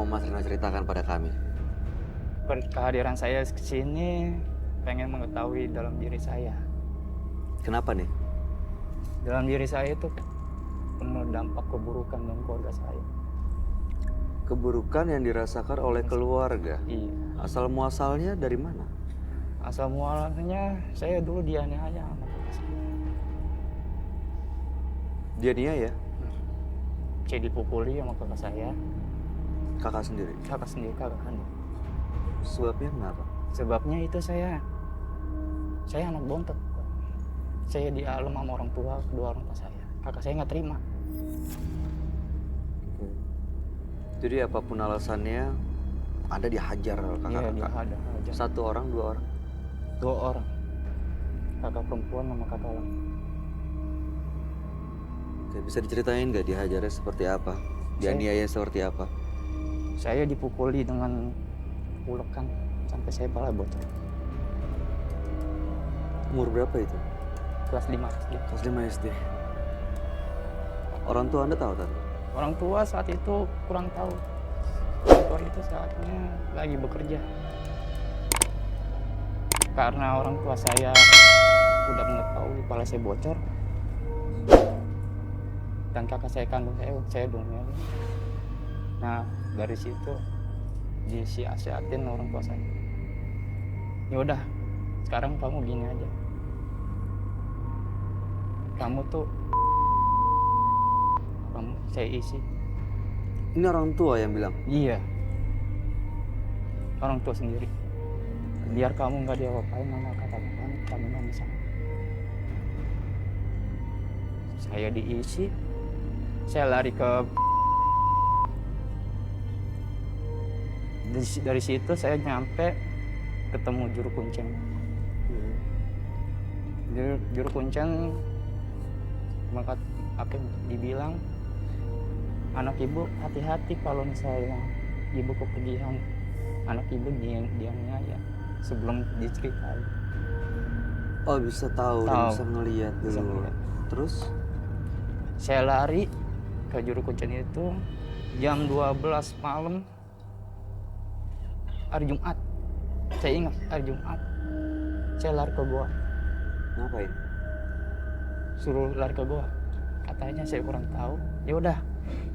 Mas Rina ceritakan pada kami? Kehadiran saya ke sini pengen mengetahui dalam diri saya. Kenapa nih? Dalam diri saya itu penuh dampak keburukan dalam keluarga saya. Keburukan yang dirasakan oleh keluarga. Iya. Asal muasalnya dari mana? Asal mualanya saya dulu dianiaya sama kakak saya. Dia ya? Saya dipukuli sama kakak saya. Kakak sendiri? Kakak sendiri, kakak kandung. Sebabnya kenapa? Sebabnya itu saya anak bontot. Saya dialem sama orang tua, kedua orang tua saya. Kakak saya nggak terima. Jadi apapun alasannya, Anda dihajar oleh Iya, dia kakak-kakak? ada aja. Satu orang, dua orang? Dua orang. Kakak perempuan sama kakak laki. Oke, bisa diceritain nggak dihajarnya seperti apa? Dianiaya seperti apa? Saya dipukuli dengan ulekan sampai saya pala bocor. Umur berapa itu? Kelas 5 SD. Kelas 5 SD. Orang tua Anda tahu tadi? Orang tua saat itu kurang tahu. Orang tua itu saatnya lagi bekerja. Karena orang tua saya udah mengetahui kepala saya bocor. Dan kakak saya kandung saya dongeng. Nah, dari situ disiasatin orang tua saya. Ya udah, sekarang kamu gini aja. Kamu saya isi. Ini orang tua yang bilang? Iya. Orang tua sendiri. Biar kamu nggak diapa-apain sama kakak-kakak, kamu nggak bisa. Saya diisi. Saya lari ke dari situ saya nyampe ketemu juru kuncen. Juru kuncen maka apa dibilang, anak ibu hati-hati kalau misalnya ibu kepergian, anak ibu diamnya ya sebelum diceritain. Oh, bisa tahu. Dan bisa ngelihat dulu. Bisa ngeliat. Terus saya lari ke juru kuncen itu jam 12 malam hari Jumat. Saya ingat hari Jumat. Saya lari ke goa. ngapain? Suruh lari ke goa. Katanya saya kurang tahu. Ya udah,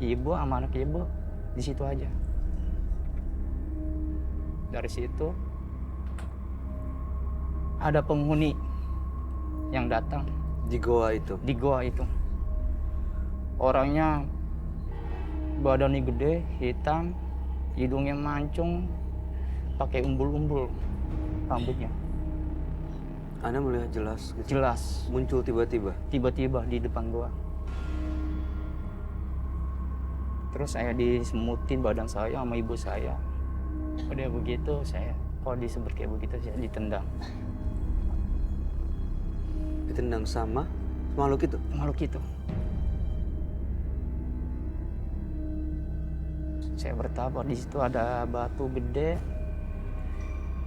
ibu sama anak ibu di situ aja. Dari situ ada penghuni yang datang Di goa itu? di goa itu. Orangnya badannya gede, hitam, hidungnya mancung, pakai umbul-umbul rambutnya. Anda melihat jelas gitu? Jelas, Muncul tiba-tiba? tiba-tiba di depan gua. Terus saya disemutin badan saya sama ibu saya. Udah begitu saya, kalau disebut kayak begitu saya ditendang. Ditendang sama makhluk itu? Makhluk itu. Saya bertapa, di situ ada batu gede.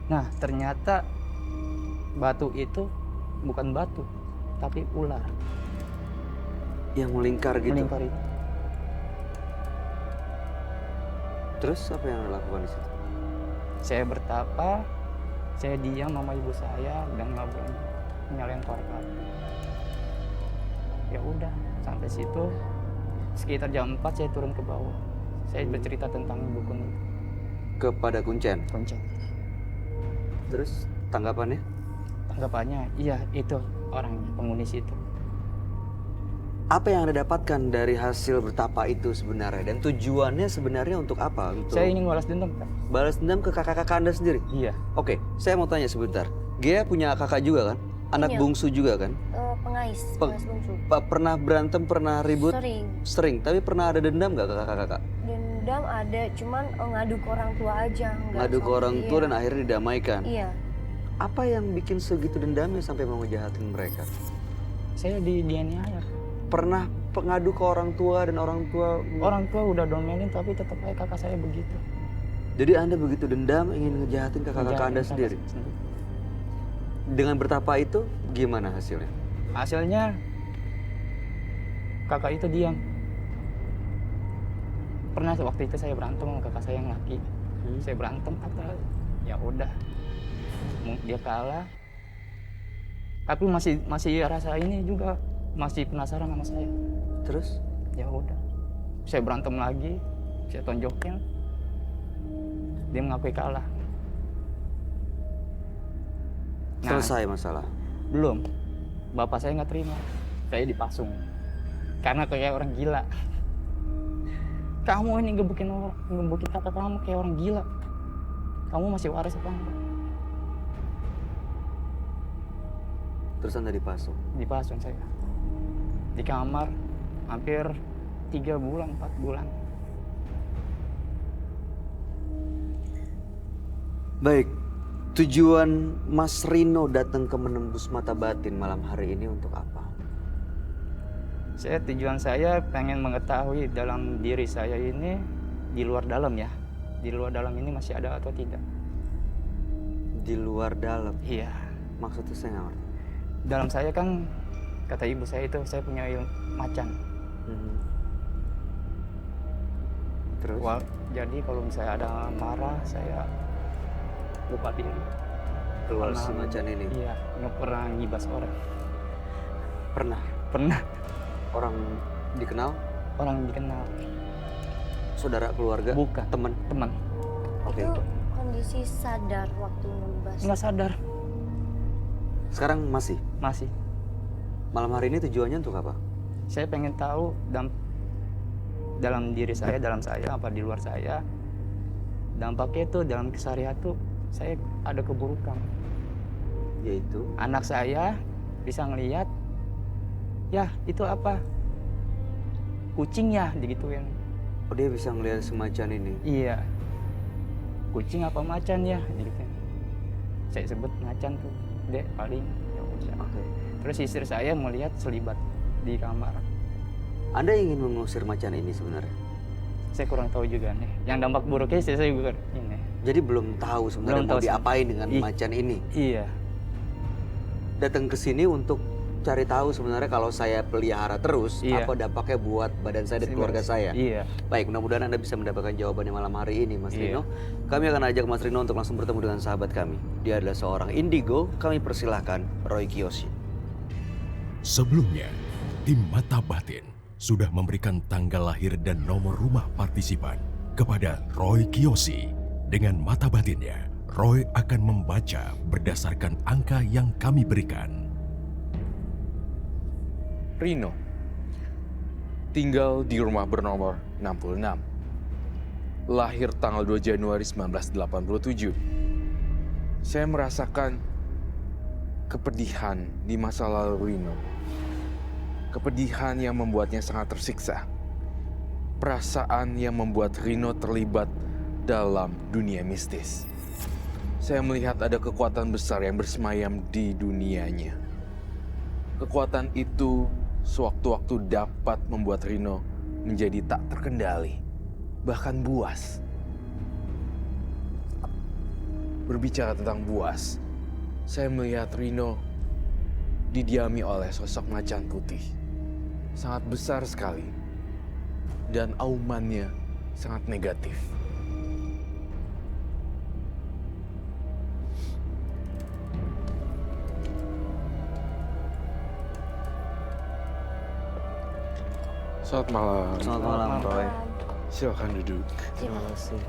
Nah, ternyata batu itu bukan batu, tapi ular. Yang melingkar gitu? Melingkar itu. Terus apa yang Anda lakukan di situ? Saya bertapa, saya diam sama ibu saya dan nggak boleh nyalain korban. Ya udah, sampai situ sekitar jam 4 saya turun ke bawah. Saya bercerita tentang dukun itu. Kepada kuncen? Kuncen. Terus tanggapannya? Tanggapannya, iya itu orangnya, penghuni situ. Apa yang Anda dapatkan dari hasil bertapa itu sebenarnya? Dan tujuannya sebenarnya untuk apa? Saya ingin balas dendam, Pak. Balas dendam ke kakak-kakak Anda sendiri? Iya. Oke, saya mau tanya sebentar. Gia punya kakak juga kan? Anak Iya. bungsu juga kan? Pengais bungsu. Pernah berantem, pernah ribut? Sering. Tapi pernah ada dendam nggak ke kakak-kakak? Dendam ada, cuman ngadu ke orang tua aja. Ngadu ke orang tua dan akhirnya didamaikan? Iya. Apa yang bikin segitu dendamnya sampai mau ngejahatin mereka? Saya dianiaya. Pernah pengadu ke orang tua dan orang tua udah domelin tapi tetap aja kakak saya begitu. Jadi Anda begitu dendam ingin ngejahatin kakak-kakak Anda sendiri? Dengan bertapa itu gimana hasilnya? Hasilnya kakak itu diam. pernah waktu itu saya berantem sama kakak saya yang laki. Saya berantem kata ya udah dia kalah. Tapi masih rasa ini juga, masih penasaran sama saya. Terus? Ya udah. Saya berantem lagi, saya tonjokin. Dia mengakui kalah. Nah, Selesai masalah. belum. Bapak saya nggak terima. Saya dipasung. Karena kayak orang gila. Kamu ini gebukin kakak kamu kayak orang gila. Kamu masih waras apa enggak? Terus Anda dipasung. Dipasung saya. Di kamar hampir 3 bulan, 4 bulan. Baik, tujuan Mas Rino datang ke Menembus Mata Batin malam hari ini untuk apa? Tujuan saya pengen mengetahui dalam diri saya ini, di luar dalam ya. Di luar dalam ini masih ada atau tidak. Di luar dalam? Iya. Maksudnya saya nggak ngerti. Dalam saya kan, kata ibu saya itu, saya punya ilmu macan. Terus? Jadi kalau misalnya ada marah, saya lupa diri. Keluar si macan ini? Iya, nggak pernah ngibas orang. Pernah? Pernah. Orang dikenal? Orang dikenal. Saudara, keluarga? Bukan. Teman? Teman. Oke. Itu kondisi sadar waktu nembas. Nggak sadar. Sekarang masih? Masih. Malam hari ini tujuannya untuk apa? Saya pengen tahu dalam diri saya, dalam saya, apa di luar saya, dampaknya itu dalam keseharian tuh saya ada keburukan. Yaitu? Anak saya bisa ngelihat, ya itu apa? Kucing ya, digituin. Oh, dia bisa ngelihat semacam ini? Iya. Kucing apa macan ya, digituin. Saya sebut macan tuh, dek paling. Ya udah. Oke. Terus istri saya melihat selibat di kamar. Anda ingin mengusir macan ini sebenarnya? Saya kurang tahu juga nih. Yang dampak buruknya saya juga ini. Jadi belum tahu sebenarnya Belum mau tahu diapain dengan macan ini? Iya. Datang ke sini untuk cari tahu sebenarnya kalau saya pelihara terus, Iya. apa dampaknya buat badan saya dan keluarga saya. Iya. Baik, mudah-mudahan Anda bisa mendapatkan jawabannya malam hari ini, Mas Iya. Rino. Kami akan ajak Mas Rino untuk langsung bertemu dengan sahabat kami. Dia adalah seorang indigo. Kami persilahkan Roy Kiyoshi. Sebelumnya, tim Mata Batin sudah memberikan tanggal lahir dan nomor rumah partisipan kepada Roy Kiyoshi. Dengan mata batinnya, Roy akan membaca berdasarkan angka yang kami berikan. Rino tinggal di rumah bernomor 66. Lahir tanggal 2 Januari 1987. Saya merasakan kepedihan di masa lalu Rino. Kepedihan yang membuatnya sangat tersiksa. Perasaan yang membuat Rino terlibat dalam dunia mistis. Saya melihat ada kekuatan besar yang bersemayam di dunianya. Kekuatan itu sewaktu-waktu dapat membuat Rino menjadi tak terkendali, bahkan buas. Berbicara tentang buas, saya melihat Rino didiami oleh sosok macan putih. Sangat besar sekali, dan aumannya sangat negatif. Selamat malam. Selamat malam, Roy. Silakan duduk. Terima kasih.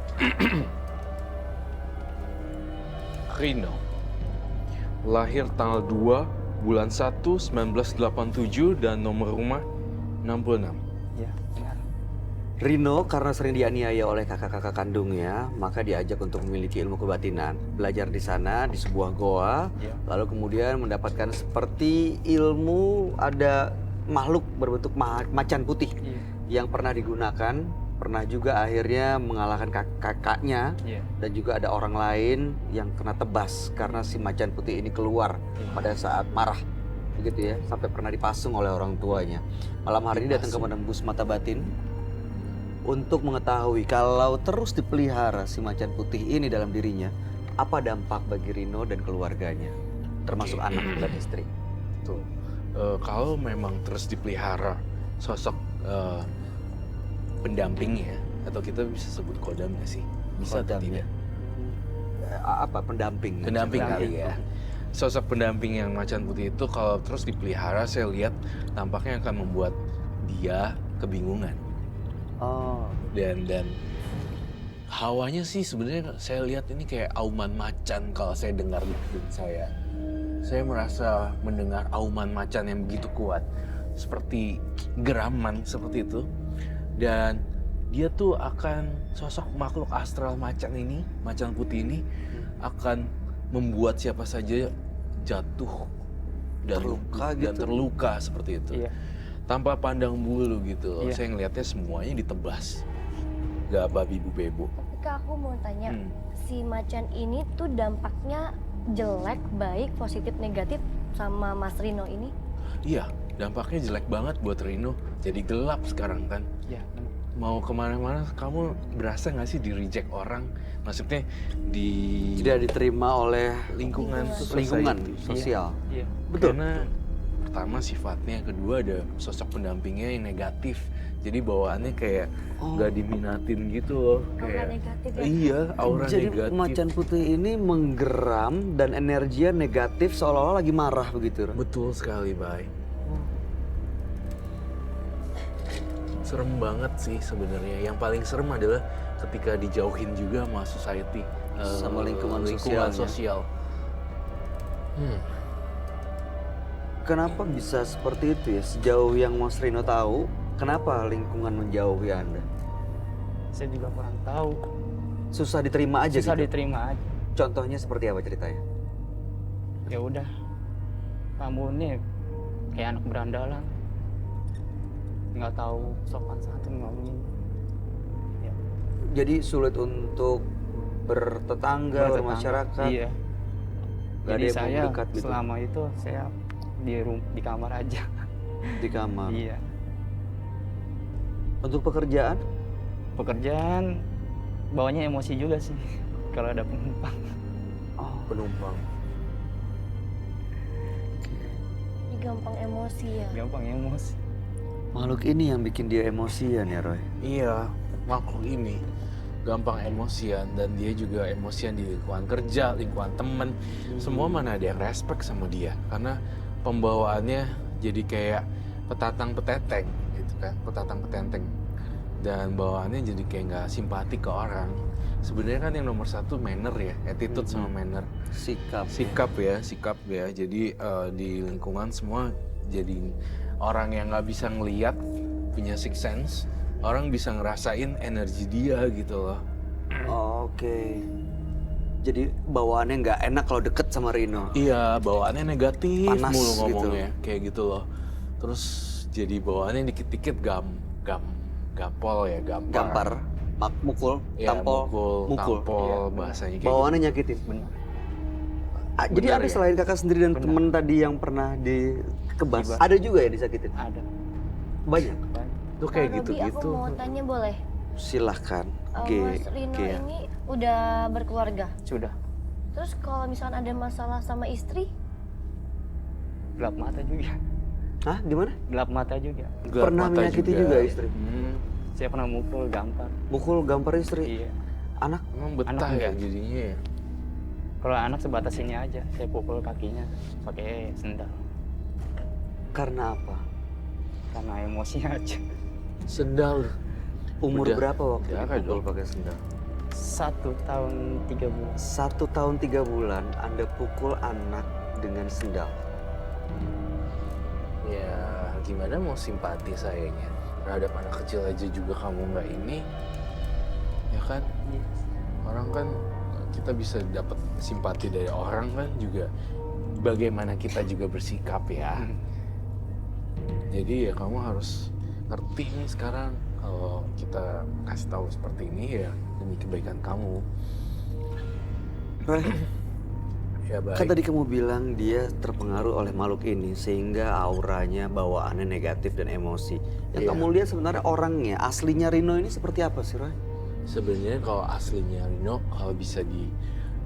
Rino lahir tanggal 2 bulan 1 1987 dan nomor rumah 66. Iya, benar. Rino karena sering dianiaya oleh kakak-kakak kandungnya, maka diajak untuk memiliki ilmu kebatinan. Belajar di sana, di sebuah goa, Iya. lalu kemudian mendapatkan seperti ilmu ada makhluk berbentuk macan putih Iya. yang pernah digunakan, pernah juga akhirnya mengalahkan kakaknya, Iya. dan juga ada orang lain yang kena tebas karena si macan putih ini keluar Iya. pada saat marah, begitu ya, sampai pernah dipasung oleh orang tuanya. Malam hari ini datang ke Menembus Mata Batin untuk mengetahui kalau terus dipelihara si macan putih ini dalam dirinya, apa dampak bagi Rino dan keluarganya, termasuk anak dan istri. Tuh. Kalau memang terus dipelihara sosok pendampingnya atau kita bisa sebut kodam nggak sih? Bisa atau Kodam, tidak? Apa pendamping? Pendamping Pendamping. kali ya. Sosok pendamping yang macan putih itu kalau terus dipelihara, saya lihat tampaknya akan membuat dia kebingungan. Oh, Dan hawanya sih sebenarnya saya lihat ini kayak auman macan kalau saya dengar di kuping saya. Saya merasa mendengar auman macan yang begitu kuat, seperti geraman seperti itu. Dan dia tuh akan, sosok makhluk astral macan ini, macan putih ini akan membuat siapa saja jatuh dan Terluka dan gitu? terluka seperti itu. Iya. Tanpa pandang bulu gitu. Iya. Saya ngelihatnya semuanya ditebas. Gak babi bu bebo. Tapi Kak, aku mau tanya, Hmm. si macan ini tuh dampaknya jelek, baik, positif, negatif sama Mas Rino ini? Iya, dampaknya jelek banget buat Rino. Jadi gelap sekarang kan. Iya. Mau kemana-mana, kamu berasa nggak sih di reject orang? Maksudnya di tidak diterima oleh lingkungan lingkungan society. sosial. Iya. Betul. Karena pertama sifatnya, kedua ada sosok pendampingnya yang negatif. Jadi bawaannya kayak nggak diminatin gitu loh. Aura Kayak negatif ya? iya, aura Jadi negatif. macan putih ini menggeram dan energinya negatif seolah-olah lagi marah begitu. Betul sekali, Bay. Serem banget sih sebenarnya. Yang paling serem adalah ketika dijauhin juga sama society, Sama lingkungan lingkungan sosialnya. sosial. Kenapa bisa seperti itu ya? Sejauh yang Mas Rino tahu, kenapa lingkungan menjauhi Anda? Saya juga kurang tahu. Susah diterima aja Susah gitu? diterima aja. Contohnya seperti apa ceritanya? Ya udah, kamu nih kayak anak berandalan, nggak tahu sopan santun ngomongin. Ya, Jadi sulit untuk bertetangga, bermasyarakat. Iya. Gak ada Jadi yang mau saya mendekat gitu selama itu saya di kamar aja. di kamar. Iya. Untuk pekerjaan? Pekerjaan bawanya emosi juga sih kalau ada penumpang. Oh, Penumpang. Ini gampang emosi ya? Gampang emosi. makhluk ini yang bikin dia emosian ya Roy? Iya, makhluk ini gampang emosian dan dia juga emosian di lingkungan kerja, lingkungan temen. Semua mana ada yang respect sama dia karena pembawaannya jadi kayak petatang peteteng gitu kan, petatang petenteng. Dan bawaannya jadi kayak nggak simpati ke orang. Sebenarnya kan yang nomor satu manner ya, attitude sama manner. Sikap. Sikap ya. Jadi di lingkungan semua jadi orang yang nggak bisa ngeliat, punya sixth sense, orang bisa ngerasain energi dia gitu loh. Oh, oke. Jadi bawaannya nggak enak kalau deket sama Rino. Iya, bawaannya negatif Panas mulu gitu. ngomongnya, kayak gitu loh. Terus jadi bawaannya dikit-dikit gampol ya, Gampar, mukul, Ya, tampol, mukul. tampol, Iya, bahasanya kayak gitu. Bawaannya nyakitin. Benar. Jadi Benar ada ya? selain kakak sendiri dan Benar. temen tadi yang pernah dikebas, Dibas. ada juga ya disakitin? Ada. Banyak. Tuh kayak Kak Robi, gitu-gitu. aku mau tanya boleh? Silahkan. Mas Rino ya. ini udah berkeluarga. Sudah. Terus kalau misalnya ada masalah sama istri, Gelap mata juga. Hah, gimana? Gelap mata juga. Gelap Pernah mata menyakiti juga istri? Saya pernah mukul gampar. Mukul gampar istri? Iya. Anak? Emang betah Anak ya enggak. jadinya ya? Kalau anak sebatas ini aja, saya pukul kakinya pakai sendal. Karena apa? Karena emosi aja. Sendal. Umur Udah berapa waktu darah dipukul dong. pakai sendal? 1 tahun 3 bulan. 1 tahun 3 bulan Anda pukul anak dengan sendal. Ya gimana mau simpati sayanya terhadap anak kecil aja juga kamu nggak ini, ya kan? Orang kan kita bisa dapat simpati dari orang kan juga bagaimana kita juga bersikap ya. Jadi ya kamu harus ngerti nih sekarang kalau kita kasih tahu seperti ini ya demi kebaikan kamu. Roy, Ya baik. kan tadi kamu bilang dia terpengaruh oleh makhluk ini sehingga auranya, bawaannya negatif dan emosi. Yang Iya. kamu lihat sebenarnya orangnya, aslinya Rino ini seperti apa sih, Roy? Sebenarnya kalau aslinya Rino kalau bisa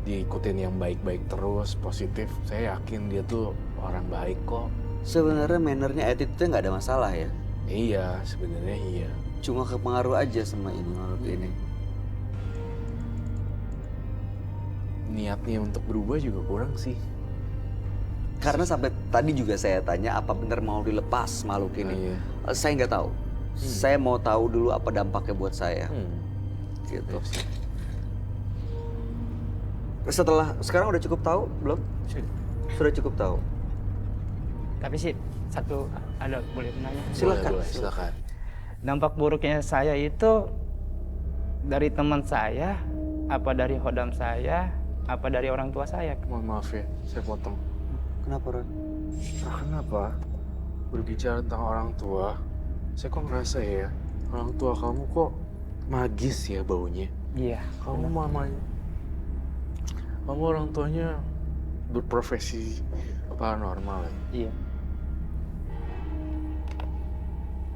diikutin yang baik-baik terus positif, saya yakin dia tuh orang baik kok. Sebenarnya mannernya, attitude-nya nggak ada masalah ya. Iya, sebenarnya iya. cuma kepengaruh aja sama ini makhluk ini. Niatnya untuk berubah juga kurang sih. Karena sampai tadi juga saya tanya apa benar mau dilepas makhluk ini. Iya. Saya nggak tahu. Saya mau tahu dulu apa dampaknya buat saya. Gitu. Setelah sekarang udah cukup tahu belum? Sudah cukup tahu. Tapi sih satu ada boleh nanya? Silakan. Boleh, silakan. Dampak buruknya saya itu dari teman saya, apa dari hodam saya, apa dari orang tua saya? Mohon maaf ya, saya potong. Kenapa, Ron? Nah, kenapa berbicara tentang orang tua, saya kok ngerasa ya, orang tua kamu kok magis ya baunya. Iya. Kamu mamanya, kamu orang tuanya berprofesi paranormal ya? Iya.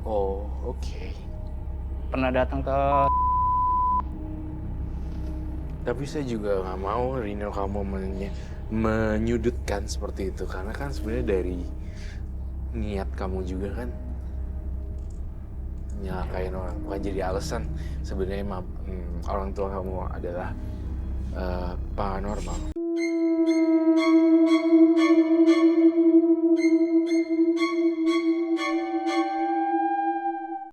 Oh, oke. Pernah datang ke Tapi saya juga nggak mau Rino kamu menyudutkan seperti itu, karena kan sebenarnya dari niat kamu juga kan nyalakain orang, bukan jadi alasan sebenarnya orang tua kamu adalah paranormal.